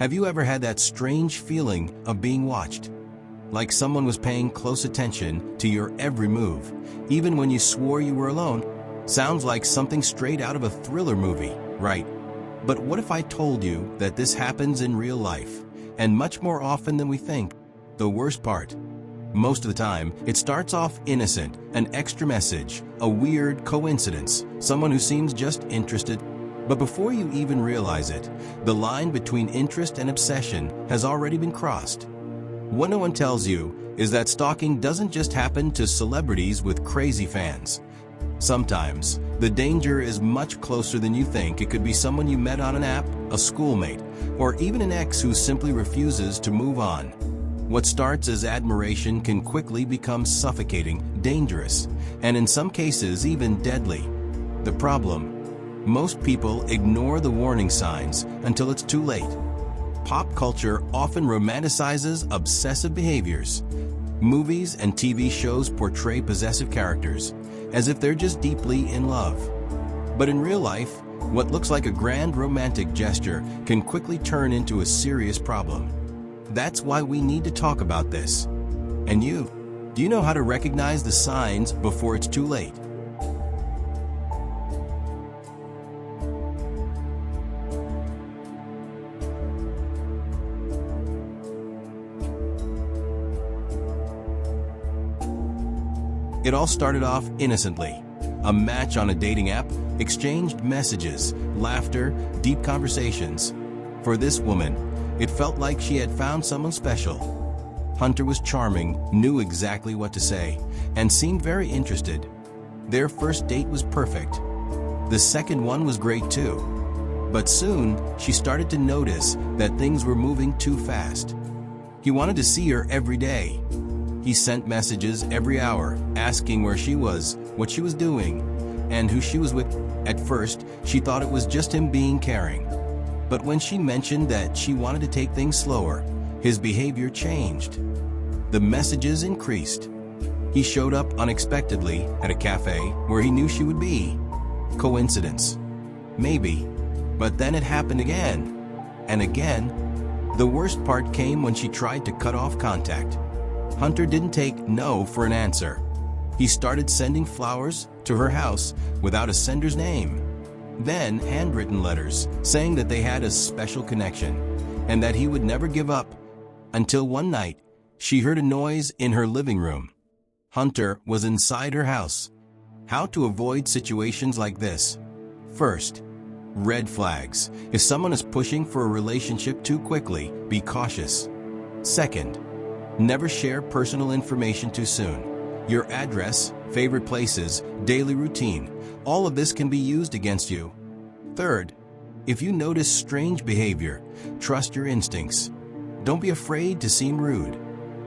Have you ever had that strange feeling of being watched? Like someone was paying close attention to your every move, even when you swore you were alone? Sounds like something straight out of a thriller movie, right? But what if I told you that this happens in real life, and much more often than we think? The worst part? Most of the time, it starts off innocent, an extra message, a weird coincidence, someone who seems just interested. But before you even realize it, the line between interest and obsession has already been crossed. What no one tells you is that stalking doesn't just happen to celebrities with crazy fans. Sometimes, the danger is much closer than you think. It could be someone you met on an app, a schoolmate, or even an ex who simply refuses to move on. What starts as admiration can quickly become suffocating, dangerous, and in some cases even deadly. The problem? Most people ignore the warning signs until it's too late. Pop culture often romanticizes obsessive behaviors. Movies and TV shows portray possessive characters as if they're just deeply in love. But in real life, what looks like a grand romantic gesture can quickly turn into a serious problem. That's why we need to talk about this. And you, do you know how to recognize the signs before it's too late? It all started off innocently. A match on a dating app, exchanged messages, laughter, deep conversations. For this woman, it felt like she had found someone special. Hunter was charming, knew exactly what to say, and seemed very interested. Their first date was perfect. The second one was great too. But soon, she started to notice that things were moving too fast. He wanted to see her every day. He sent messages every hour, asking where she was, what she was doing, and who she was with. At first, she thought it was just him being caring. But when she mentioned that she wanted to take things slower, his behavior changed. The messages increased. He showed up unexpectedly at a cafe where he knew she would be. Coincidence? Maybe. But then it happened again. And again. The worst part came when she tried to cut off contact. Hunter didn't take no for an answer. He started sending flowers to her house without a sender's name. Then handwritten letters saying that they had a special connection and that he would never give up. Until one night, she heard a noise in her living room. Hunter was inside her house. How to avoid situations like this? First, red flags. If someone is pushing for a relationship too quickly, be cautious. Second, never share personal information too soon. Your address, favorite places, daily routine, all of this can be used against you. Third, if you notice strange behavior, trust your instincts. Don't be afraid to seem rude.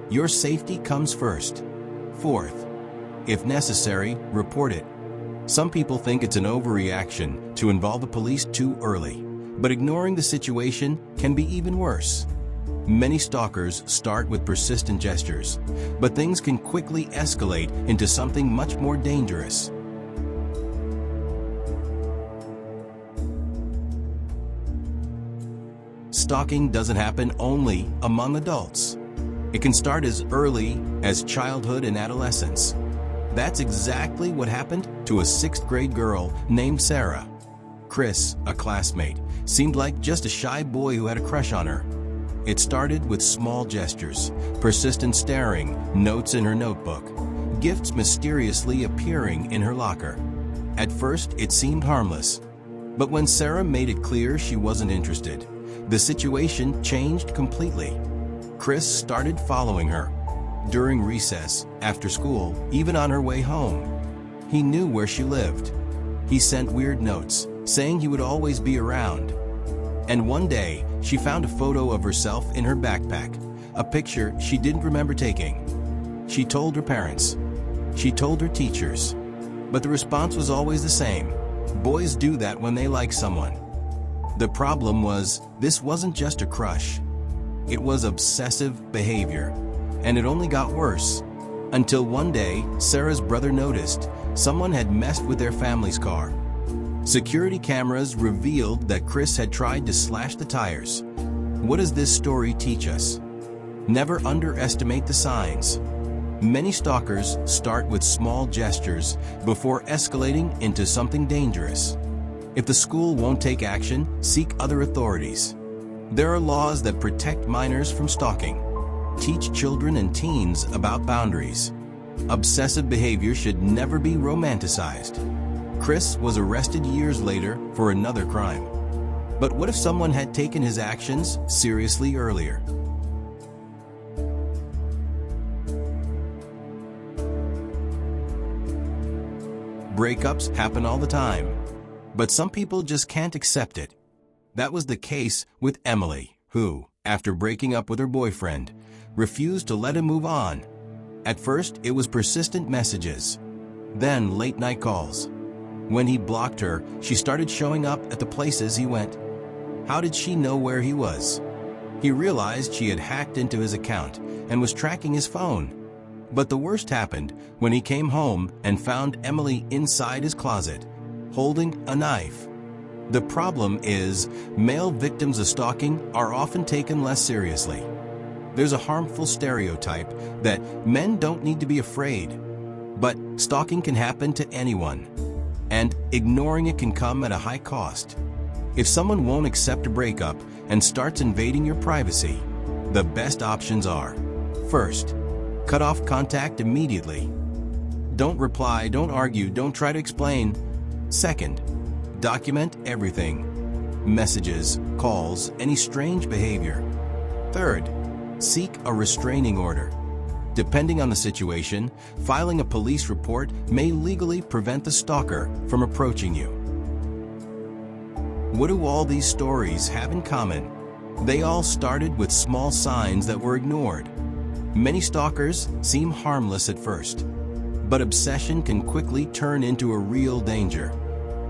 Your safety comes first. Fourth, if necessary, report it. Some people think it's an overreaction to involve the police too early, but ignoring the situation can be even worse. Many stalkers start with persistent gestures, but things can quickly escalate into something much more dangerous. Stalking doesn't happen only among adults. It can start as early as childhood and adolescence. That's exactly what happened to a 6th grade girl named Sarah. Chris, a classmate, seemed like just a shy boy who had a crush on her. It started with small gestures, persistent staring, notes in her notebook, gifts mysteriously appearing in her locker. At first, it seemed harmless. But when Sarah made it clear she wasn't interested, the situation changed completely. Chris started following her. During recess, after school, even on her way home. He knew where she lived. He sent weird notes, saying he would always be around. And one day, she found a photo of herself in her backpack, a picture she didn't remember taking. She told her parents. She told her teachers. But the response was always the same. Boys do that when they like someone. The problem was, this wasn't just a crush. It was obsessive behavior. And it only got worse. Until one day, Sarah's brother noticed someone had messed with their family's car. Security cameras revealed that Chris had tried to slash the tires. What does this story teach us? Never underestimate the signs. Many stalkers start with small gestures before escalating into something dangerous. If the school won't take action, seek other authorities. There are laws that protect minors from stalking. Teach children and teens about boundaries. Obsessive behavior should never be romanticized. Chris was arrested years later for another crime. But what if someone had taken his actions seriously earlier? Breakups happen all the time, but some people just can't accept it. That was the case with Emily, who, after breaking up with her boyfriend, refused to let him move on. At first, it was persistent messages, then late-night calls. When he blocked her, she started showing up at the places he went. How did she know where he was? He realized she had hacked into his account and was tracking his phone. But the worst happened when he came home and found Emily inside his closet, holding a knife. The problem is, male victims of stalking are often taken less seriously. There's a harmful stereotype that men don't need to be afraid. But stalking can happen to anyone, and ignoring it can come at a high cost. If someone won't accept a breakup and starts invading your privacy, the best options are: first, cut off contact immediately. Don't reply, don't argue, don't try to explain. Second, document everything: messages, calls, any strange behavior. Third, seek a restraining order. Depending on the situation, filing a police report may legally prevent the stalker from approaching you. What do all these stories have in common? They all started with small signs that were ignored. Many stalkers seem harmless at first, but obsession can quickly turn into a real danger.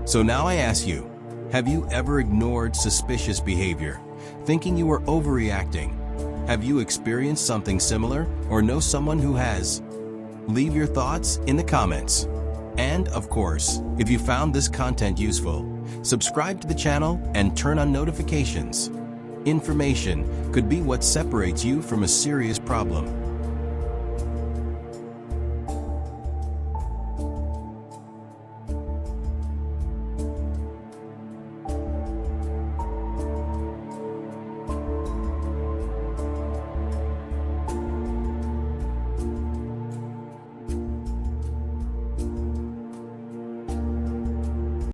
So now I ask you, have you ever ignored suspicious behavior, thinking you were overreacting? Have you experienced something similar or know someone who has? Leave your thoughts in the comments. And, of course, if you found this content useful, subscribe to the channel and turn on notifications. Information could be what separates you from a serious problem.